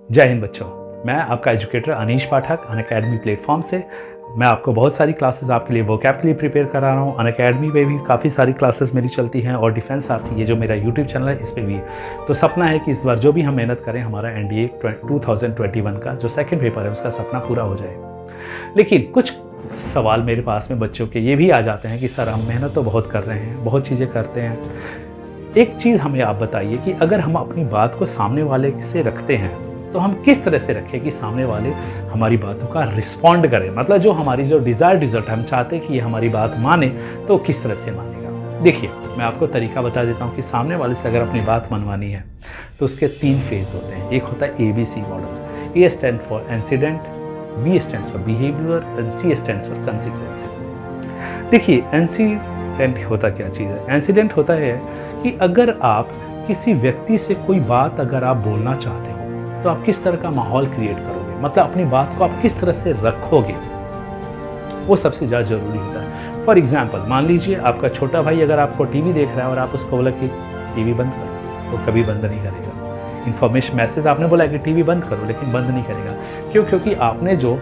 जय हिंद बच्चों, मैं आपका एजुकेटर अनीश पाठक अनअकैडमी प्लेटफॉर्म से। मैं आपको बहुत सारी क्लासेस आपके लिए वोकैब के लिए प्रिपेयर करा रहा हूँ। अनअकैडमी पे भी काफ़ी सारी क्लासेस मेरी चलती हैं और डिफेंस आती है जो मेरा यूट्यूब चैनल है इस पर भी। तो सपना है कि इस बार जो भी हम मेहनत करें हमारा NDA 2021 का जो सेकेंड पेपर है उसका सपना पूरा हो जाए। लेकिन कुछ सवाल मेरे पास में बच्चों के ये भी आ जाते हैं कि सर हम मेहनत तो बहुत कर रहे हैं, बहुत चीज़ें करते हैं, एक चीज़ हमें आप बताइए कि अगर हम अपनी बात को सामने वाले से रखते हैं तो हम किस तरह से रखें कि सामने वाले हमारी बातों का रिस्पॉन्ड करें, मतलब जो हमारी जो डिज़ायर्ड रिजल्ट हम चाहते हैं कि ये हमारी बात माने तो किस तरह से मानेगा। देखिए मैं आपको तरीका बता देता हूँ कि सामने वाले से अगर अपनी बात मनवानी है तो उसके 3 फेज़ होते हैं। एक होता है ABC model. A stand for incident, B stands for behaviour and C stands for consequences. देखिए इंसिडेंट होता क्या चीज़ है। इंसिडेंट होता है कि अगर आप किसी व्यक्ति से कोई बात अगर आप बोलना चाहते हो तो आप किस तरह का माहौल क्रिएट करोगे, मतलब अपनी बात को आप किस तरह से रखोगे, वो सबसे ज़्यादा ज़रूरी होता है। फॉर एग्जाम्पल मान लीजिए आपका छोटा भाई अगर आपको टीवी देख रहा है और आप उसको बोला कि टीवी बंद करो, तो कभी बंद नहीं करेगा। इन्फॉर्मेशन मैसेज आपने बोला कि टीवी बंद करो, लेकिन बंद नहीं करेगा। क्यों? क्योंकि आपने जो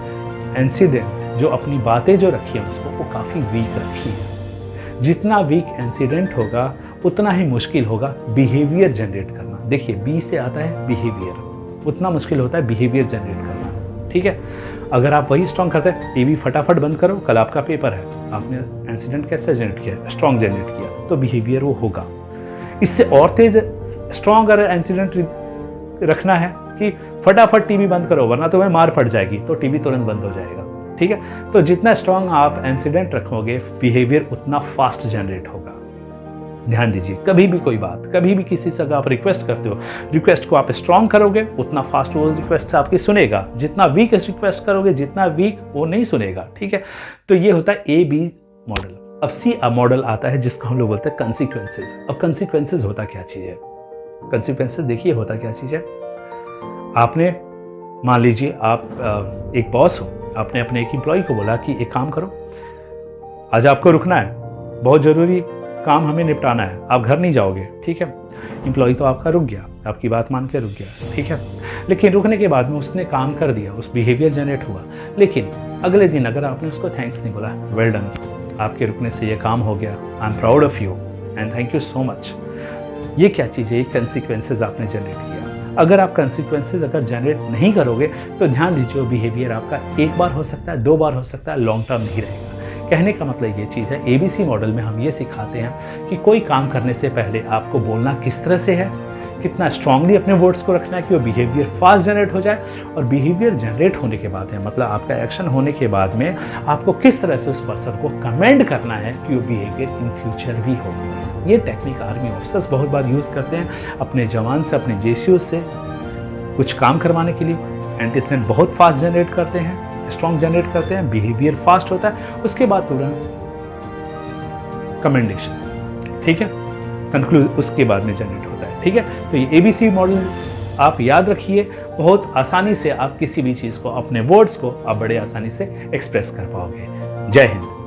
इंसिडेंट जो अपनी बातें जो रखी है उसको वो काफ़ी वीक रखी है। जितना वीक इंसिडेंट होगा उतना ही मुश्किल होगा बिहेवियर जनरेट करना। देखिए B से आता है बिहेवियर, उतना मुश्किल होता है बिहेवियर जनरेट करना। ठीक है, अगर आप वही स्ट्रॉन्ग करते हैं टीवी फटाफट बंद करो, कल आपका पेपर है, आपने इंसिडेंट कैसे जनरेट किया, स्ट्रॉन्ग जनरेट किया, तो बिहेवियर वो होगा। इससे और तेज स्ट्रॉन्ग अगर इंसिडेंट रखना है कि फटाफट टीवी बंद करो वरना तुम्हें मार पड़ जाएगी, तो टीवी तुरंत बंद हो जाएगा। ठीक है, तो जितना स्ट्रॉन्ग आप इंसिडेंट रखोगे बिहेवियर उतना फास्ट जनरेट होगा। ध्यान दीजिए, कभी भी कोई बात, कभी भी किसी से अगर आप रिक्वेस्ट करते हो, रिक्वेस्ट को आप स्ट्रॉन्ग करोगे उतना फास्ट वो रिक्वेस्ट आपकी सुनेगा। जितना वीक रिक्वेस्ट करोगे जितना वीक वो नहीं सुनेगा। ठीक है, तो ये होता है AB मॉडल। अब C मॉडल आता है जिसको हम लोग बोलते हैं कंसिक्वेंसेस। अब कंसिक्वेंसेस होता क्या चीज़ है? कंसिक्वेंसेस देखिए होता क्या चीज़ है। आपने मान लीजिए आप एक बॉस हो, आपने अपने एक एम्प्लॉय को बोला कि एक काम करो, आज आपको रुकना है, बहुत ज़रूरी काम हमें निपटाना है, आप घर नहीं जाओगे। ठीक है, एम्प्लॉय तो आपका रुक गया, आपकी बात मान के रुक गया। ठीक है, लेकिन रुकने के बाद में उसने काम कर दिया, उस बिहेवियर जनरेट हुआ, लेकिन अगले दिन अगर आपने उसको थैंक्स नहीं बोला, वेल डन, आपके रुकने से ये काम हो गया, I am proud of you and thank you so much. ये क्या चीज़ है? ये कंसिक्वेंसेज आपने जनरेट किया। अगर आप कंसिक्वेंसेज अगर जनरेट नहीं करोगे तो ध्यान दीजिए बिहेवियर आपका एक बार हो सकता है, 2 बार हो सकता है, लॉन्ग टर्म नहीं रहेगा। कहने का मतलब ये चीज़ है, ABC मॉडल में हम ये सिखाते हैं कि कोई काम करने से पहले आपको बोलना किस तरह से है, कितना स्ट्रांगली अपने वर्ड्स को रखना है कि वो बिहेवियर फास्ट जनरेट हो जाए, और बिहेवियर जनरेट होने के बाद है मतलब आपका एक्शन होने के बाद में आपको किस तरह से उस पर्सन को कमेंड करना है कि वो बिहेवियर इन फ्यूचर भी हो। ये टेक्निक आर्मी ऑफिसर्स बहुत बार यूज़ करते हैं अपने जवान से, अपने JCO से कुछ काम करवाने के लिए। एंटीसिडेंट बहुत फास्ट जनरेट करते हैं, स्ट्रॉन्ग जनरेट करते हैं, बिहेवियर फास्ट होता है, उसके बाद तुरंत कमेंडेशन। ठीक है, कंक्लूज उसके बाद में जनरेट होता है। ठीक है, तो ये ABC मॉडल आप याद रखिए, बहुत आसानी से आप किसी भी चीज़ को, अपने वर्ड्स को आप बड़े आसानी से एक्सप्रेस कर पाओगे। जय हिंद।